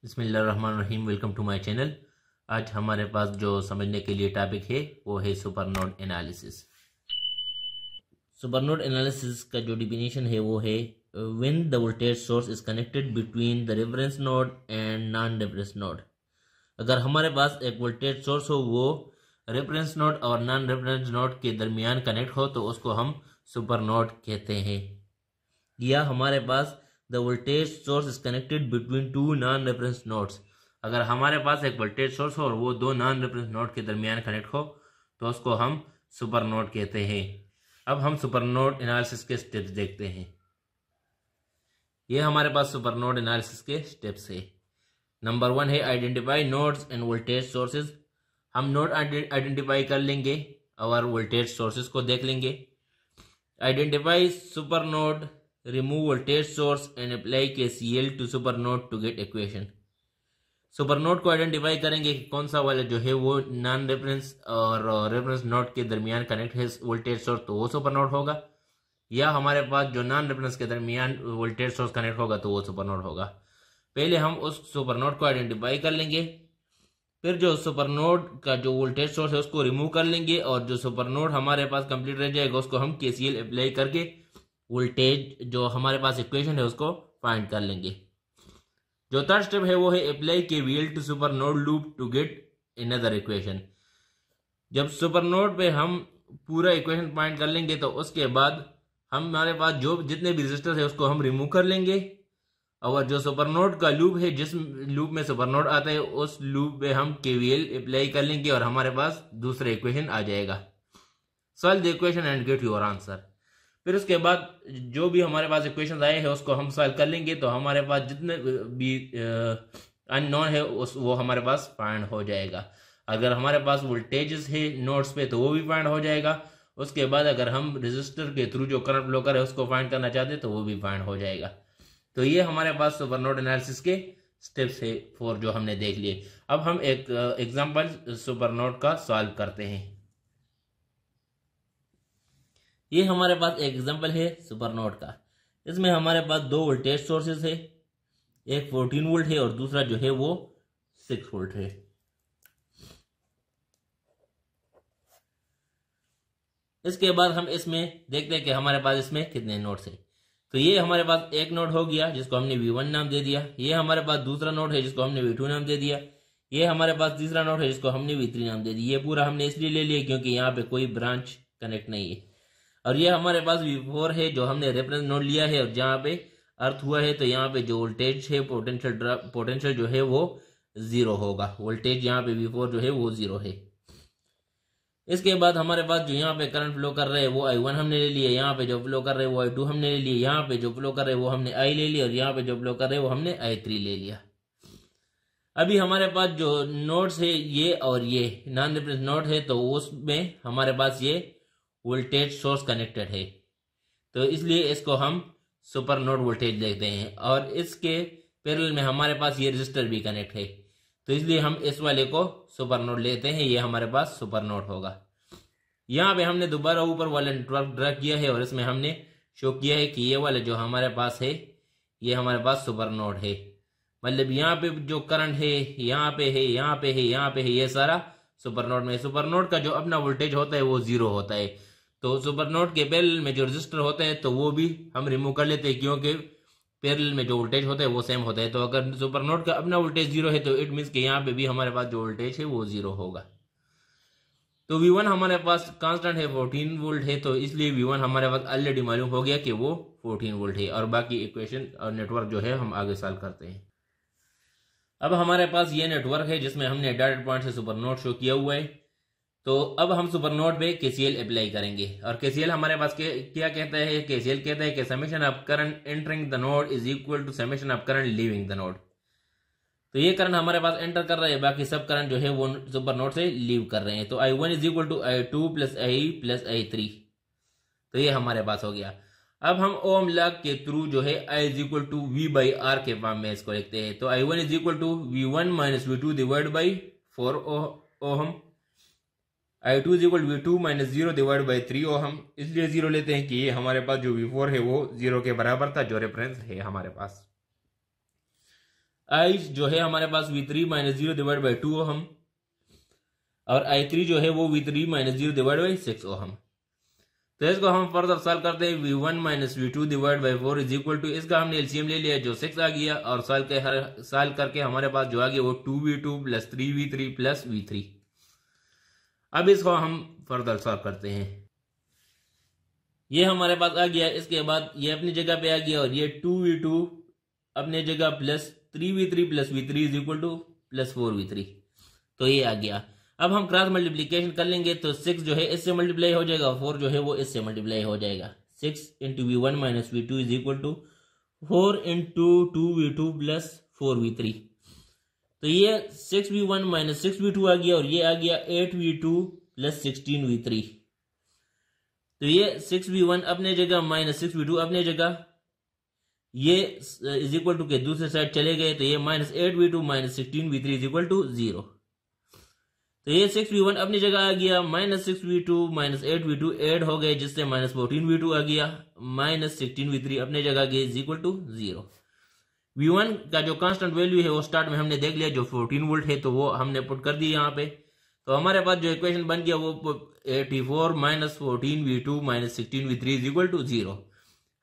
बिस्मिल्लाहिर्रहमानिर्रहीम। Welcome to my channel. आज हमारे पास जो समझने के लिए टॉपिक है वो है सुपरनोड एनालिसिस। सुपरनोड एनालिसिस का जो डिफिनीशन है वो है when the voltage source is connected between the reference node and non reference node. अगर हमारे पास एक वोल्टेज सोर्स हो वो रेफरेंस नोड और नॉन रेफरेंस नोड के दरमियान कनेक्ट हो तो उसको हम सुपरनोड कहते हैं। या हमारे पास the voltage source is connected between two non reference nodes. अगर हमारे पास एक वोल्टेज सोर्स हो और वो दो नॉन रेफरेंस नोड के दरमियान कनेक्ट हो तो उसको हम सुपर नोड कहते हैं। अब हम सुपर नोड एनालिसिस के स्टेप्स देखते हैं। ये हमारे पास सुपर नोड एनालिसिस के स्टेप्स है। नंबर 1 है identify nodes end voltage sources. हम नोड आइडेंटिफाई कर लेंगे और वोल्टेज सोर्सेज को देख लेंगे। Identify super node, remove voltage source and apply KCL to supernode to get equation। Supernode को आइडेंटिफाई करेंगे कि कौन सा वाला जो है वो नॉन रेफरेंस और रेफरेंस नोड के दरमियान कनेक्ट है वोल्टेज सोर्स तो वो सुपरनोड होगा, या हमारे पास जो नॉन रेफरेंस के दरमियान वोल्टेज सोर्स कनेक्ट होगा तो वो सुपरनोड होगा। पहले हम उस सुपरनोड को आइडेंटिफाई कर लेंगे, फिर जो सुपरनोड का जो वोल्टेज सोर्स है उसको रिमूव कर लेंगे और जो सुपरनोड हमारे पास कंप्लीट रह जाएगा उसको हम KCL अप्लाई करके वोल्टेज जो हमारे पास इक्वेशन है उसको फाइंड कर लेंगे। जो थर्ड स्टेप है वो है apply KVL to supernode loop to get another equation. जब सुपरनोड पे हम पूरा इक्वेशन फाइंड कर लेंगे तो उसके बाद हमारे पास जो जितने भी रेजिस्टर है उसको हम रिमूव कर लेंगे और जो सुपरनोड का लूप है जिस लूप में सुपरनोड आता है उस लूप पे हम KVL अप्लाई कर लेंगे और हमारे पास दूसरा इक्वेशन आ जाएगा। Solve the equation and get your answer. फिर उसके बाद जो भी हमारे पास इक्वेशंस आए हैं उसको हम सॉल्व कर लेंगे तो हमारे पास जितने भी अननोन है वो हमारे पास फाइंड हो जाएगा। अगर हमारे पास वोल्टेजेस है नोड्स पे तो वो भी फाइंड हो जाएगा। उसके बाद अगर हम रेजिस्टर के थ्रू जो करंट फ्लो कर है उसको फाइंड करना चाहते हैं तो वो भी फाइंड हो जाएगा। तो ये हमारे पास सुपरनोड एनालिसिस के स्टेप्स है 4 जो हमने देख लिए। अब हम एक एग्जाम्पल सुपरनोड का सॉल्व करते हैं। ये हमारे पास एक एग्जांपल है सुपरनोड का। इसमें हमारे पास दो वोल्टेज सोर्सेस है, एक 14 वोल्ट है और दूसरा जो है वो 6 वोल्ट है। इसके बाद हम इसमें देखते हैं कि हमारे पास इसमें कितने नोड्स है। तो ये हमारे पास एक नोड हो गया जिसको हमने V1 नाम दे दिया। ये हमारे पास दूसरा नोड है जिसको हमने V2 नाम दे दिया। ये हमारे पास तीसरा नोड है जिसको हमने V3 नाम दे दिया। ये पूरा हमने इसलिए ले लिया क्योंकि यहाँ पे कोई ब्रांच कनेक्ट नहीं है। और ये हमारे पास V4 है जो हमने रेफरेंस नोड लिया है और जहाँ पे अर्थ हुआ है तो यहाँ पे जो वोल्टेज है पोटेंशियल जो है वो 0 होगा। वोल्टेज यहाँ पे V4 जो है वो 0 है। इसके बाद हमारे पास जो यहाँ पे करंट फ्लो कर रहे हैं वो I1 हमने ले लिया। यहाँ पे जो फ्लो कर रहे हैं वो I2 हमने ले लिया। यहाँ पे जो फ्लो कर रहे हैं वो हमने I ले लिया और यहाँ पे जो फ्लो कर रहे हैं वो हमने I3 ले लिया। अभी हमारे पास जो नोड्स है ये और ये नॉन रेफरेंस नोड है तो उसमें हमारे पास ये वोल्टेज सोर्स कनेक्टेड है तो इसलिए इसको हम सुपर नोड वोल्टेज देखते हैं। और इसके पैरेलल में हमारे पास ये रजिस्टर भी कनेक्ट है तो इसलिए हम इस वाले को सुपर नोड लेते हैं। ये हमारे पास सुपर नोड होगा। यहाँ पे हमने दोबारा ऊपर वाला नेटवर्क ड्रा किया है और इसमें हमने शो किया है कि ये वाले जो हमारे पास है ये हमारे पास सुपर नोड है। मतलब यहाँ पे जो करंट है यहाँ पे है, यहाँ पे है, यहाँ पे है, ये सारा सुपर नोड में। सुपर नोड का जो अपना वोल्टेज होता है वो 0 होता है तो सुपरनोड के पैरेलल में जो रजिस्टर होते हैं तो वो भी हम रिमूव कर लेते हैं क्योंकि पैरेलल में जो वोल्टेज होता है वो सेम होता है। तो अगर सुपरनोड का अपना वोल्टेज 0 है तो इट मीन्स कि यहाँ पे भी हमारे पास जो वोल्टेज है वो 0 होगा। तो V1 हमारे पास कांस्टेंट है 14 वोल्ट है तो इसलिए V1 हमारे पास ऑलरेडी मालूम हो गया कि वो 14 वोल्ट है। और बाकी इक्वेशन और नेटवर्क जो है हम आगे सॉल्व करते हैं। अब हमारे पास ये नेटवर्क है जिसमें हमने डॉटेड पॉइंट से सुपरनोड शो किया हुआ है। तो अब हम सुपरनोड पे KCL अप्लाई करेंगे और KCL हमारे पास क्या कहता है? KCL कहता है कि summation of current entering the node is equal to summation of current leaving the node. तो ये करंट हमारे पास एंटर कर रहा है, बाकी सब करंट जो है वो सुपरनोड से लीव कर रहे हैं। तो I1 is equal to I2 plus I plus I3। तो ये हमारे पास हो गया। अब हम ओम लॉ के थ्रू जो है I is equal to V/R के फॉर्म में इसको लिखते हैं। तो I1 is equal to V1 minus V2 divide by 4 ohm. I2 is equal V2 minus 0 divide by 3 ohm. इसलिए 0 लेते हैं कि ये हमारे पास जो V4 है वो 0 के बराबर था जो रेफरेंस है हमारे पास। आई जो है हमारे पास V3 minus 0 divide by 2 ohm और I3 जो है वो V3 minus 0 divide by 6 ohm. तो इसको हम फर्दर सॉल्व करते हैं। V1 minus V2 divide by 4 is equal to, इसका हमने एलसीएम ले लिया जो 6 आ गया और सॉल्व करके हमारे पास जो आ गया वो 2V2 plus 3V3 plus V3। अब इसको हम फर्दर सॉल्व करते हैं। ये हमारे पास आ गया, इसके बाद ये अपनी जगह पे आ गया और ये 2V2 अपने जगह plus 3V3 plus V3 is equal two plus 4V3। तो ये आ गया। अब हम क्रॉस मल्टीप्लीकेशन कर लेंगे तो 6 जो है इससे मल्टीप्लाई हो जाएगा, 4 जो है वो इससे मल्टीप्लाई हो जाएगा। 6 into V1 minus V2 is equal to 4 into 2V2 plus 4V3। तो ये 6V1 माइनस 6V2 आ गया और ये आ गया 8V2 प्लस 16V3। तो ये 6V1 अपने जगह माइनस 6V2 अपने जगह, ये इज इक्वल टू के दूसरे साइड चले गए तो ये minus 8V2 minus 16V3 is equal to 0। तो ये 6V1 अपनी जगह आ गया, minus 6V2 minus 8V2 add हो गए जिससे माइनस 14V2 आ गया, माइनस 16V3 अपने जगह गए इज इक्वल टू 0। V1 का जो कांस्टेंट वैल्यू है वो स्टार्ट में हमने देख लिया जो 14 वोल्ट है, तो वो हमने पुट कर दिया यहाँ पे। तो हमारे पास जो इक्वेशन बन गया वो 84 minus 14V2 minus 16V3 is equal to 0।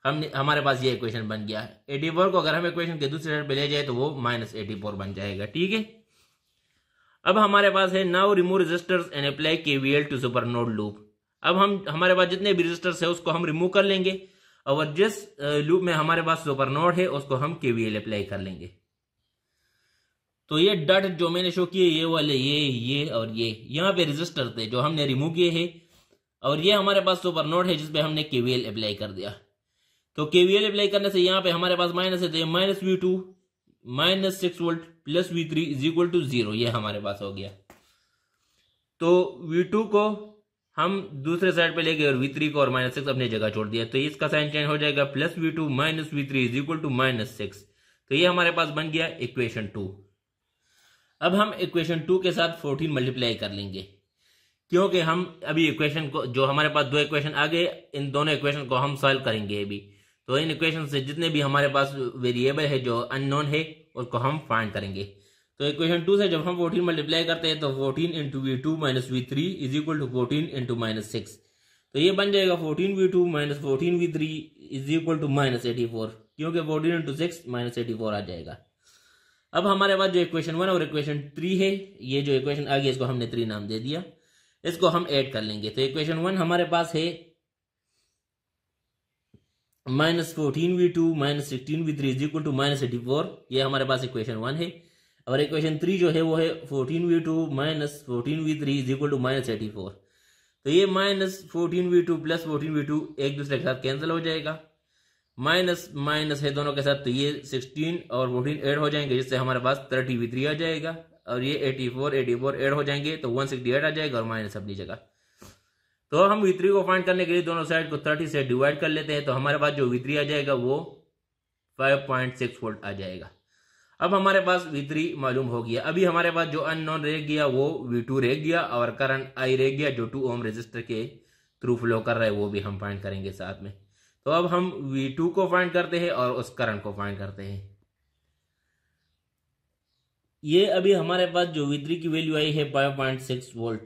हमारे पास ये इक्वेशन बन गया। 84 को अगर हम इक्वेशन के दूसरे साइड पे ले जाए तो वो माइनस 84 बन जाएगा। ठीक है, अब हमारे पास है now remove resistors and apply KVL to super node loop. अब हमारे पास जितने भी रेजिस्टर्स है उसको हम रिमूव कर लेंगे और जिस लूप में हमारे पास सुपर नोड है उसको हम केवीएल अप्लाई कर लेंगे। तो ये डॉट जो मैंने शो किए ये वाले ये और ये यहाँ पे रेजिस्टर थे जो हमने रिमूव किए हैं और ये हमारे पास सुपर नोड है जिसपे हमने केवीएल अप्लाई कर दिया। तो केवीएल अप्लाई करने से यहाँ पे हमारे पास माइनस है तो ये minus V2 minus 6 volt plus V3 is equal to 0, ये हमारे पास हो गया। तो V2 को हम दूसरे साइड पे ले गए और V3 को और माइनस 6 अपनी जगह छोड़ दिया, तो इसका साइन चेंज हो जाएगा plus V2 minus V3 is equal to minus 6। तो ये हमारे पास बन गया इक्वेशन 2। अब हम इक्वेशन 2 के साथ 14 मल्टीप्लाई कर लेंगे क्योंकि हम अभी इक्वेशन को जो हमारे पास दो इक्वेशन आ गए इन दोनों इक्वेशन को हम सॉल्व करेंगे अभी। तो इन इक्वेशन से जितने भी हमारे पास वेरिएबल है जो अननोन है उसको हम फाइंड करेंगे। तो इक्वेशन 2 से जब हम 14 मल्टीप्लाई करते हैं तो 14 into V2 minus V3 is equal to 14 into minus 6। तो ये बन जाएगा 14V2 minus 14V3 is equal to minus 84 क्योंकि 14 इंटू 6 माइनस 84 आ जाएगा। अब हमारे पास जो इक्वेशन 1 और इक्वेशन 3 है, ये जो इक्वेशन आ गई इसको हमने 3 नाम दे दिया, इसको हम ऐड कर लेंगे। तो इक्वेशन 1 हमारे पास है minus 14V2 minus 16V3 is equal to minus 84, ये हमारे पास इक्वेशन 1 है। और इक्वेशन 3 जो है वो है 14V2 minus 14V3 is equal to minus 84। तो ये माइनस 14V2 प्लस 14V2 एक दूसरे के साथ कैंसिल हो जाएगा, माइनस माइनस है दोनों के साथ, तो ये 16 और 14 ऐड हो जाएंगे जिससे हमारे पास 30V3 आ जाएगा और ये 84 ऐड हो जाएंगे तो 168 आ जाएगा और माइनस अपनी जगह। तो हम V3 को फाइंड करने के लिए दोनों साइड को 30 से डिवाइड कर लेते हैं, तो हमारे पास जो V3 आ जाएगा वो 5.6 वोल्ट आ जाएगा। अब हमारे पास V3 मालूम हो गया। अभी हमारे पास जो अननोन रह गया वो V2 रह गया और करंट I रह गया जो 2 ओम रेजिस्टर के थ्रू फ्लो कर रहा है, वो भी हम फाइंड करेंगे साथ में। तो अब हम V2 को फाइंड करते हैं और उस करंट को फाइंड करते हैं। ये अभी हमारे पास जो V3 की वैल्यू आई है 5.6 वोल्ट,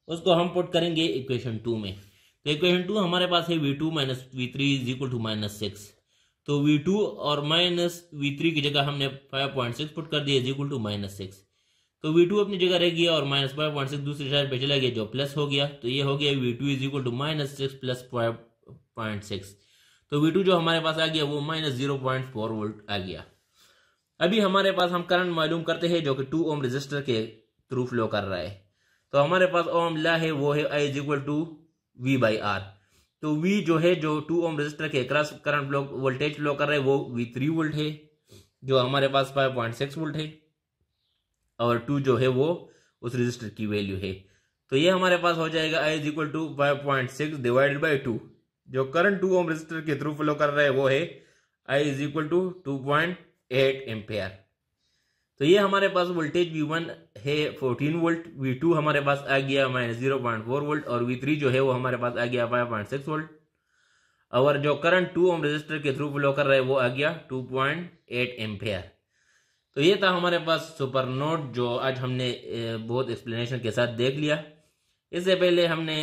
उसको हम पुट करेंगे इक्वेशन 2 में। तो इक्वेशन 2 हमारे पास है V2 minus V3 is equal to minus 6। तो V2 और माइनस V3 की जगह हमने 5.6 पुट कर दिया इज इक्वल टू माइनस 6। तो V2 अपनी जगह रह गया और माइनस 5.6 दूसरी साइड पे चला गया जो प्लस हो गया, तो ये हो गया V2 is equal to minus 6 plus 5.6। तो V2 जो हमारे पास आ गया वो माइनस 0.4 वोल्ट आ गया। अभी हमारे पास हम करंट मालूम करते हैं जो कि 2 ओम रेजिस्टर के थ्रू फ्लो कर रहा है। तो हमारे पास ओम लॉ है वो है I is equal to V/R। तो V जो है जो 2 ओम रेजिस्टर के across current flow voltage flow कर रहा है वो V3 वोल्ट है जो हमारे पास 5.6 वोल्ट है और 2 जो है वो उस रेजिस्टर की वैल्यू है। तो ये हमारे पास हो जाएगा I is equal to 5.6 divided by 2। जो करंट 2 ओम रेजिस्टर के थ्रू फ्लो कर रहा है वो है I is equal to 2.8 ampere. तो ये हमारे पास वोल्टेज V1 है 14 वोल्ट, V2 हमारे पास आ गया माइनस 0.4 वोल्ट और V3 जो है वो हमारे पास आ गया 5.6 वोल्ट और जो करंट 2 ओम रेजिस्टर के थ्रू फ्लो कर रहा है वो आ गया 2.8 एम्पेयर। तो ये था हमारे पास सुपर नोड जो आज हमने बहुत एक्सप्लेनेशन के साथ देख लिया। इससे पहले हमने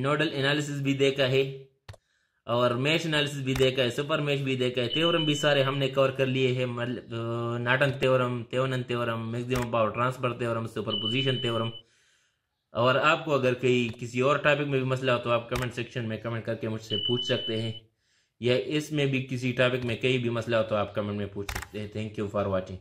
नोडल एनालिसिस भी देखा है और मैश एनालिसिस भी देखा है, सुपर मैश भी देखा है, थ्योरम भी सारे हमने कवर कर लिए हैं, Norton theorem, Thevenin theorem, maximum power transfer theorem, superposition theorem. और आपको अगर कहीं किसी और टॉपिक में भी मसला हो तो आप कमेंट सेक्शन में कमेंट करके मुझसे पूछ सकते हैं, या इसमें भी किसी टॉपिक में कहीं भी मसला हो तो आप कमेंट में पूछ सकते हैं। Thank you for watching.